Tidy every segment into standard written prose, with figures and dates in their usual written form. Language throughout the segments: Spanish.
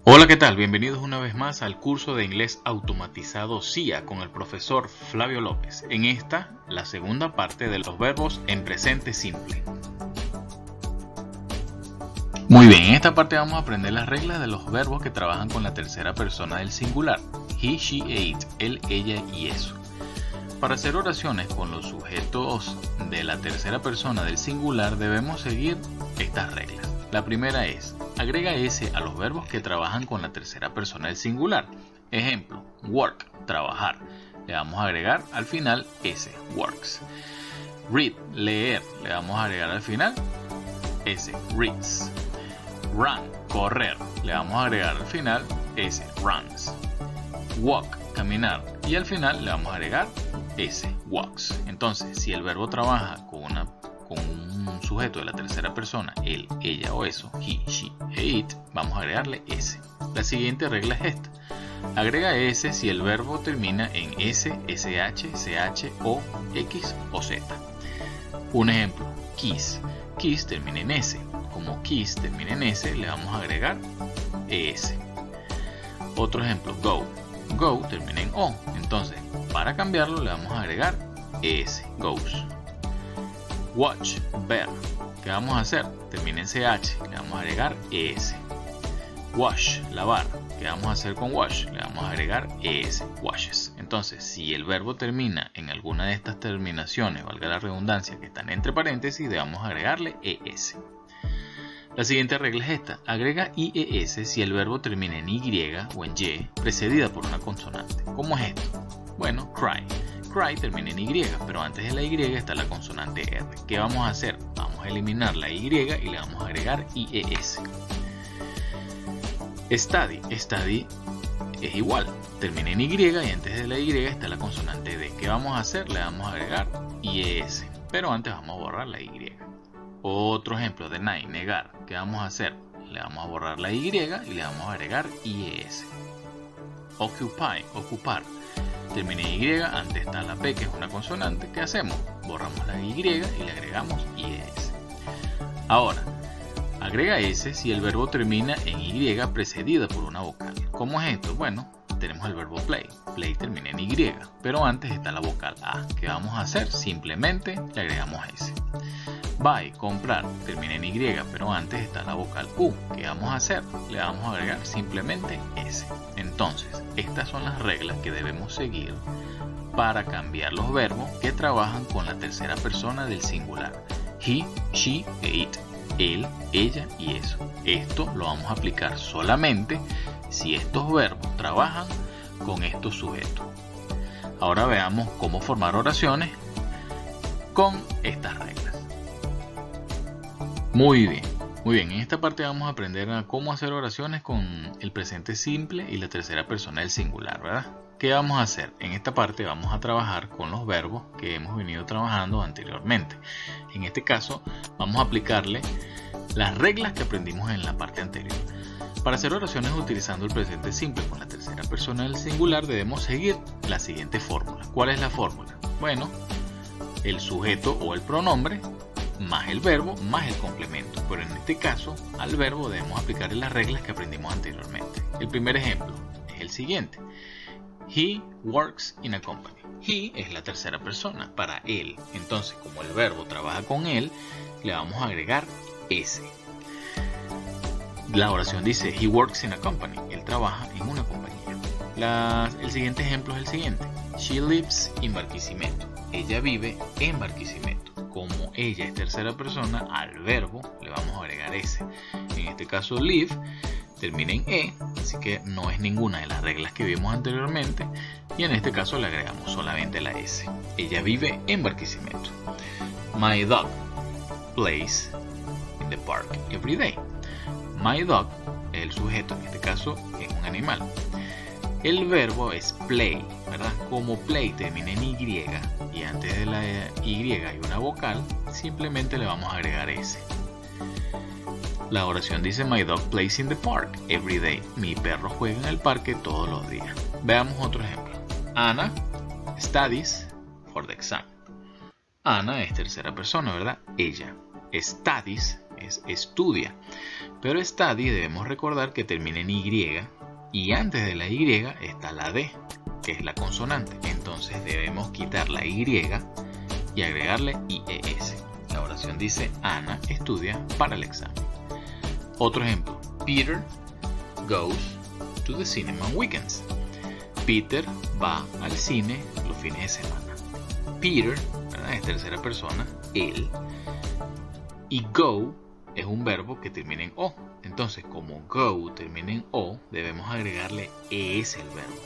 Hola, ¿qué tal? Bienvenidos una vez más al curso de inglés automatizado CIA con el profesor Flavio López. En esta, la segunda parte de los verbos en presente simple. Muy bien, en esta parte vamos a aprender las reglas de los verbos que trabajan con la tercera persona del singular. He, she, it, él, ella y eso. Para hacer oraciones con los sujetos de la tercera persona del singular debemos seguir estas reglas. La primera es, agrega S a los verbos que trabajan con la tercera persona del singular. Ejemplo, work, trabajar. Le vamos a agregar al final S, works. Read, leer. Le vamos a agregar al final S, reads. Run, correr. Le vamos a agregar al final S, runs. Walk, caminar. Y al final le vamos a agregar S, walks. Entonces, si el verbo trabaja con un sujeto de la tercera persona, él, ella o eso, he, she e it, vamos a agregarle S. La siguiente regla es esta. Agrega S si el verbo termina en S, SH, CH, O, X o Z. Un ejemplo, kiss. Kiss termina en S. Como kiss termina en S, le vamos a agregar ES. Otro ejemplo, go. Go termina en O. Entonces, para cambiarlo le vamos a agregar ES, goes. Watch, ver. ¿Qué vamos a hacer? Termina en CH, le vamos a agregar ES. Wash, lavar. ¿Qué vamos a hacer con wash? Le vamos a agregar ES, washes. Entonces, si el verbo termina en alguna de estas terminaciones, valga la redundancia, que están entre paréntesis, debemos agregarle ES. La siguiente regla es esta. Agrega IES si el verbo termina en Y o en Y, precedida por una consonante. ¿Cómo es esto? Bueno, cry. Cry termina en Y, pero antes de la Y está la consonante R. ¿Qué vamos a hacer? Vamos a eliminar la Y y le vamos a agregar IES. Study. Study es igual. Termina en Y y antes de la Y está la consonante D. ¿Qué vamos a hacer? Le vamos a agregar IES, pero antes vamos a borrar la Y. Otro ejemplo, deny, negar. ¿Qué vamos a hacer? Le vamos a borrar la Y y le vamos a agregar IES. Occupy, ocupar. Termina en Y, antes está la P que es una consonante. ¿Qué hacemos? Borramos la Y y le agregamos IES. Ahora, agrega S si el verbo termina en Y precedida por una vocal. ¿Cómo es esto? Bueno, tenemos el verbo play. Play termina en Y, pero antes está la vocal A. ¿Qué vamos a hacer? Simplemente le agregamos S. Buy, comprar, termina en Y, pero antes está la vocal U. ¿Qué vamos a hacer? Le vamos a agregar simplemente S. Entonces, estas son las reglas que debemos seguir para cambiar los verbos que trabajan con la tercera persona del singular. He, she e it. Él, ella y eso. Esto lo vamos a aplicar solamente si estos verbos trabajan con estos sujetos. Ahora veamos cómo formar oraciones con estas reglas. Muy bien. En esta parte vamos a aprender a cómo hacer oraciones con el presente simple y la tercera persona del singular, ¿verdad? ¿Qué vamos a hacer? En esta parte vamos a trabajar con los verbos que hemos venido trabajando anteriormente. En este caso, vamos a aplicarle las reglas que aprendimos en la parte anterior. Para hacer oraciones utilizando el presente simple con la tercera persona del singular, debemos seguir la siguiente fórmula. ¿Cuál es la fórmula? Bueno, el sujeto o el pronombre más el verbo más el complemento, pero en este caso al verbo debemos aplicar las reglas que aprendimos anteriormente. El primer ejemplo es el siguiente. He works in a company. He es la tercera persona para él, entonces como el verbo trabaja con él, le vamos a agregar S. La oración dice he works in a company, él trabaja en una compañía. El siguiente ejemplo es el siguiente. She lives in Barquisimeto. Ella vive en Barquisimeto. Como ella es tercera persona, al verbo le vamos a agregar S. En este caso live termina en E, así que no es ninguna de las reglas que vimos anteriormente, y en este caso le agregamos solamente la S. Ella vive en Barquisimeto. My dog plays in the park every day. My dog es el sujeto, en este caso es un animal. El verbo es play, ¿verdad? Como play termina en Y y antes de la Y hay una vocal, simplemente le vamos a agregar S. La oración dice my dog plays in the park every day. Mi perro juega en el parque todos los días. Veamos otro ejemplo. Anna studies for the exam. Anna es tercera persona, ¿verdad? Ella. Studies es estudia. Pero study debemos recordar que termina en Y y antes de la Y está la D, que es la consonante. Entonces debemos quitar la Y y agregarle IES. La oración dice: Ana estudia para el examen. Otro ejemplo: Peter goes to the cinema on weekends. Peter va al cine los fines de semana. Peter, ¿verdad?, es tercera persona, él. Y go es un verbo que termina en O. Entonces, como go termina en O, debemos agregarle ES el verbo.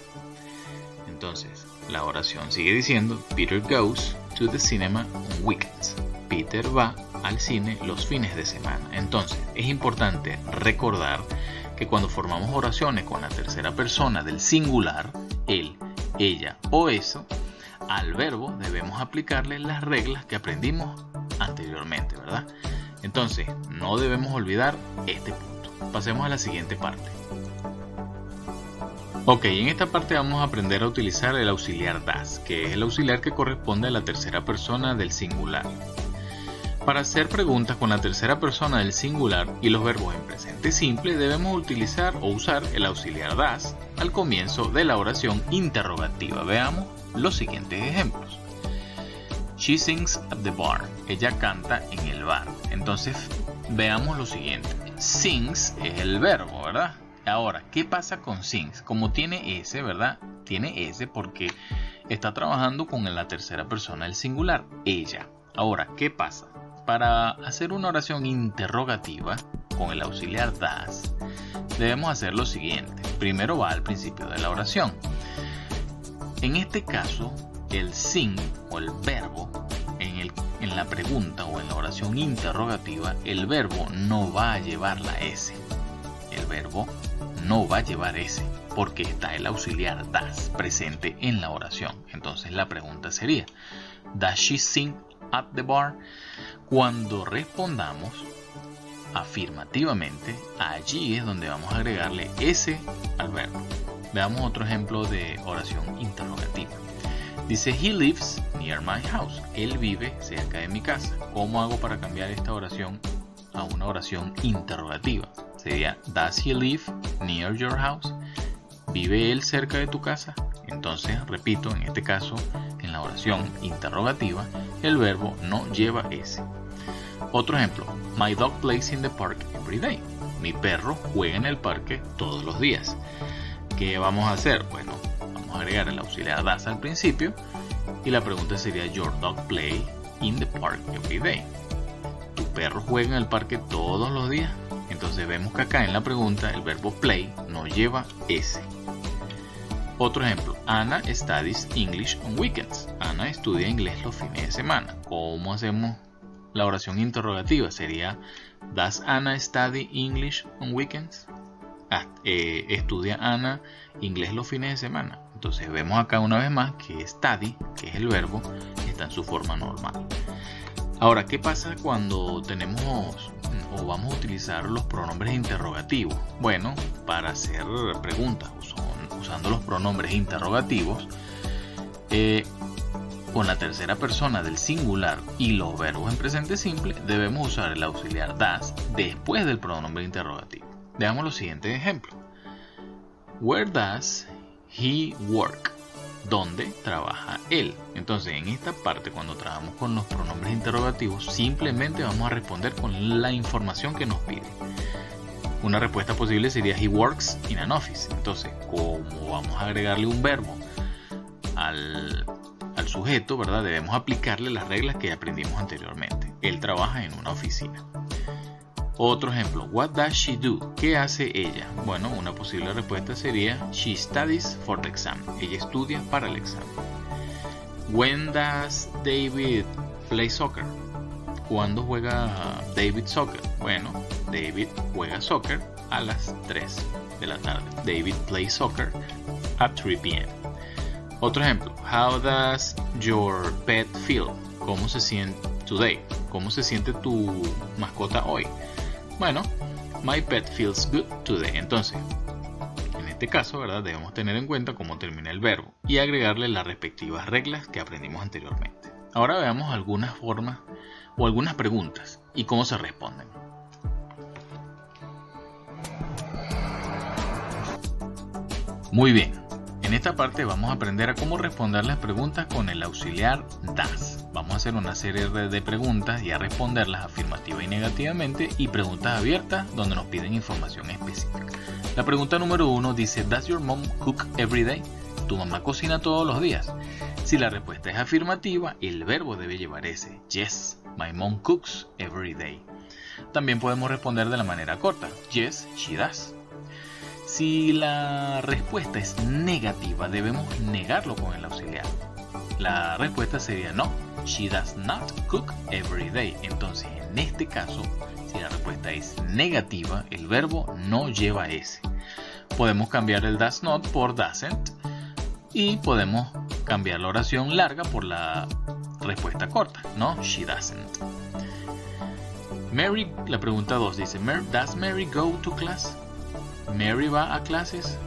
Entonces, la oración sigue diciendo: Peter goes to the cinema on weekends. Peter va al cine los fines de semana. Entonces, es importante recordar que cuando formamos oraciones con la tercera persona del singular, él, ella o eso, al verbo debemos aplicarle las reglas que aprendimos anteriormente, ¿verdad? Entonces, no debemos olvidar este punto. Pasemos a la siguiente parte. Ok, en esta parte vamos a aprender a utilizar el auxiliar das, que es el auxiliar que corresponde a la tercera persona del singular. Para hacer preguntas con la tercera persona del singular y los verbos en presente simple, debemos utilizar o usar el auxiliar das al comienzo de la oración interrogativa. Veamos los siguientes ejemplos. She sings at the bar. Ella canta en el bar. Entonces, veamos lo siguiente. Sings es el verbo, ¿verdad? Ahora, ¿qué pasa con sings? Como tiene S, ¿verdad? Tiene S porque está trabajando con la tercera persona del singular, ella. Ahora, ¿qué pasa? Para hacer una oración interrogativa con el auxiliar das, debemos hacer lo siguiente. Primero va al principio de la oración. En este caso, el sing o el verbo en la pregunta o en la oración interrogativa, el verbo no va a llevar la S. El verbo no va a llevar S porque está el auxiliar das presente en la oración. Entonces la pregunta sería: ¿Does she sing at the bar? Cuando respondamos afirmativamente, allí es donde vamos a agregarle S al verbo. Veamos otro ejemplo de oración interrogativa. Dice: He lives near my house. Él vive cerca de mi casa. ¿Cómo hago para cambiar esta oración a una oración interrogativa? Sería: Does he live near your house? ¿Vive él cerca de tu casa? Entonces, repito, en este caso, en la oración interrogativa, el verbo no lleva S. Otro ejemplo: My dog plays in the park every day. Mi perro juega en el parque todos los días. ¿Qué vamos a hacer? Bueno, vamos a agregar el auxiliar das al principio y la pregunta sería: Your dog play in the park every day. ¿Tu perro juega en el parque todos los días? Entonces vemos que acá en la pregunta el verbo play no lleva S. Otro ejemplo: Anna studies English on weekends. Ana estudia inglés los fines de semana. ¿Cómo hacemos la oración interrogativa? Sería: Does Anna study English on weekends? ¿Estudia Ana inglés los fines de semana? Entonces vemos acá una vez más que study, que es el verbo, está en su forma normal. Ahora, ¿qué pasa cuando tenemos o vamos a utilizar los pronombres interrogativos? Bueno, para hacer preguntas usando los pronombres interrogativos con la tercera persona del singular y los verbos en presente simple, debemos usar el auxiliar das después del pronombre interrogativo. Veamos los siguientes ejemplos. Where does he work? ¿Dónde trabaja él? Entonces, en esta parte, cuando trabajamos con los pronombres interrogativos, simplemente vamos a responder con la información que nos pide. Una respuesta posible sería: He works in an office. Entonces, como vamos a agregarle un verbo al sujeto, ¿verdad?, debemos aplicarle las reglas que aprendimos anteriormente. Él trabaja en una oficina. Otro ejemplo: What does she do? ¿Qué hace ella? Bueno, una posible respuesta sería: She studies for the exam. Ella estudia para el examen. When does David play soccer? ¿Cuándo juega David soccer? Bueno, David juega soccer a las 3 de la tarde. David plays soccer at 3 p.m. Otro ejemplo: How does your pet feel? ¿Cómo se siente today? ¿Cómo se siente tu mascota hoy? Bueno, my pet feels good today. Entonces, en este caso, ¿verdad?, debemos tener en cuenta cómo termina el verbo y agregarle las respectivas reglas que aprendimos anteriormente. Ahora veamos algunas formas o algunas preguntas y cómo se responden. Muy bien, en esta parte vamos a aprender a cómo responder las preguntas con el auxiliar das. Vamos a hacer una serie de preguntas y a responderlas afirmativa y negativamente, y preguntas abiertas donde nos piden información específica. La pregunta número 1 dice: ¿Does your mom cook every day? ¿Tu mamá cocina todos los días? Si la respuesta es afirmativa, el verbo debe llevar ese. Yes, my mom cooks every day. También podemos responder de la manera corta. Yes, she does. Si la respuesta es negativa, debemos negarlo con el auxiliar. La respuesta sería no, she does not cook every day. Entonces, en este caso, si la respuesta es negativa, el verbo no lleva ese. Podemos cambiar el does not por doesn't, y podemos cambiar la oración larga por la respuesta corta, no, she doesn't. Mary, la pregunta 2 dice: ¿Does Mary go to class? Mary va a clases.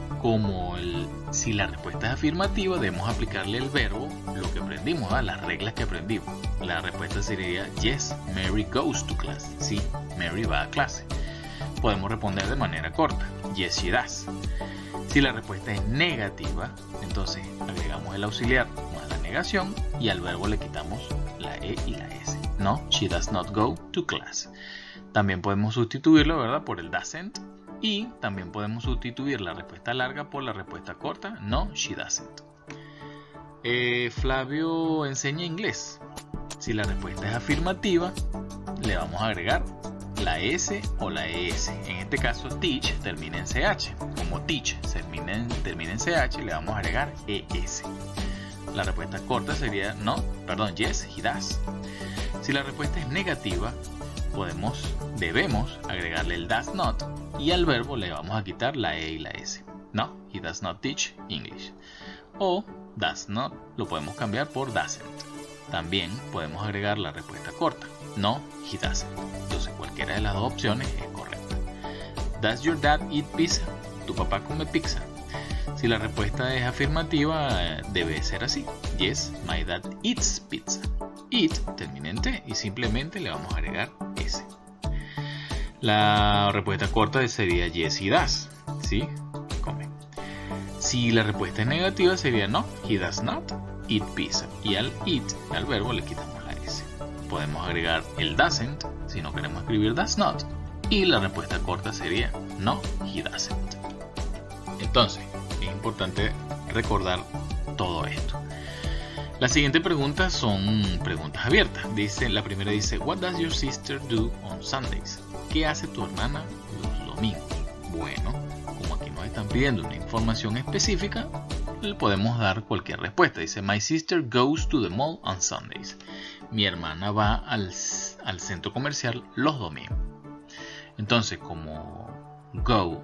Si la respuesta es afirmativa, debemos aplicarle el verbo, lo que aprendimos, las reglas que aprendimos. La respuesta sería yes, Mary goes to class. Sí, Mary va a clase. Podemos responder de manera corta, yes, she does. Si la respuesta es negativa, entonces agregamos el auxiliar más la negación y al verbo le quitamos la E y la S. No, she does not go to class. También podemos sustituirlo, ¿verdad?, por el doesn't. Y también podemos sustituir la respuesta larga por la respuesta corta. No, she doesn't. Flavio enseña inglés. Si la respuesta es afirmativa, le vamos a agregar la S o la ES. En este caso, teach termina en CH. Como teach termina en CH, le vamos a agregar ES. La respuesta corta sería yes, he does. Si la respuesta es negativa, debemos agregarle el does not, y al verbo le vamos a quitar la E y la S. No, he does not teach English. O does not lo podemos cambiar por doesn't. También podemos agregar la respuesta corta. No, he doesn't. Entonces cualquiera de las dos opciones es correcta. Does your dad eat pizza? ¿Tu papá come pizza? Si la respuesta es afirmativa, debe ser así. Yes, my dad eats pizza. Eat termina en T y simplemente le vamos a agregar S. La respuesta corta sería yes, he does. ¿Sí? Come. Si la respuesta es negativa sería no, he does not eat pizza. Y al eat, al verbo, le quitamos la S. Podemos agregar el doesn't si no queremos escribir does not. Y la respuesta corta sería no, he doesn't. Entonces, es importante recordar todo esto. Las siguientes preguntas son preguntas abiertas. La primera dice: What does your sister do on Sundays? ¿Qué hace tu hermana los domingos? Bueno, como aquí nos están pidiendo una información específica, le podemos dar cualquier respuesta. Dice: My sister goes to the mall on Sundays. Mi hermana va al centro comercial los domingos. Entonces, como go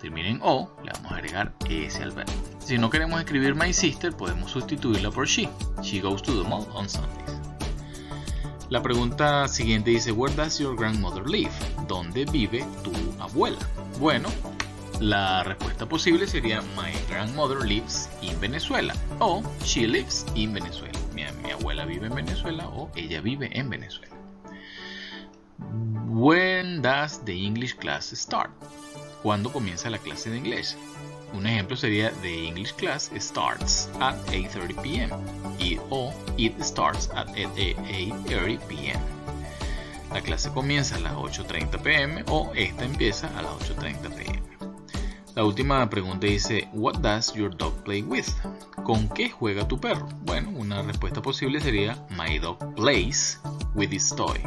termina en O, le vamos a agregar S al verbo. Si no queremos escribir my sister, podemos sustituirla por she. She goes to the mall on Sundays. La pregunta siguiente dice: Where does your grandmother live? ¿Dónde vive tu abuela? Bueno, la respuesta posible sería: My grandmother lives in Venezuela, o she lives in Venezuela. Mi abuela vive en Venezuela, o ella vive en Venezuela. When does the English class start? ¿Cuándo comienza la clase de inglés? Un ejemplo sería: The English class starts at 8:30 p.m. o It starts at 8:30 p.m. La clase comienza a las 8:30 p.m. o esta empieza a las 8:30 p.m. La última pregunta dice: What does your dog play with? ¿Con qué juega tu perro? Bueno, una respuesta posible sería: My dog plays with his toy.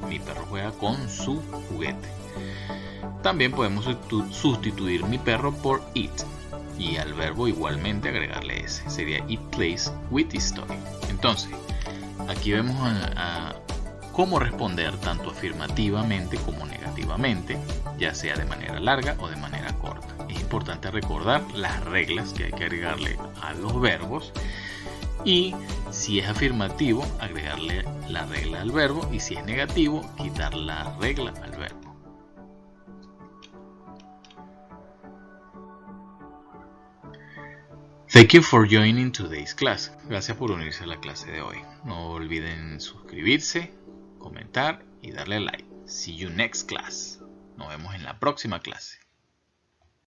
Mi perro juega con su juguete. También podemos sustituir mi perro por it y al verbo igualmente agregarle S. Sería: It plays with his toy. Entonces, aquí vemos cómo responder tanto afirmativamente como negativamente, ya sea de manera larga o de manera corta. Es importante recordar las reglas que hay que agregarle a los verbos, y si es afirmativo, agregarle la regla al verbo, y si es negativo, quitar la regla al verbo. Thank you for joining today's class. Gracias por unirse a la clase de hoy. No olviden suscribirse, comentar y darle like. See you next class. Nos vemos en la próxima clase.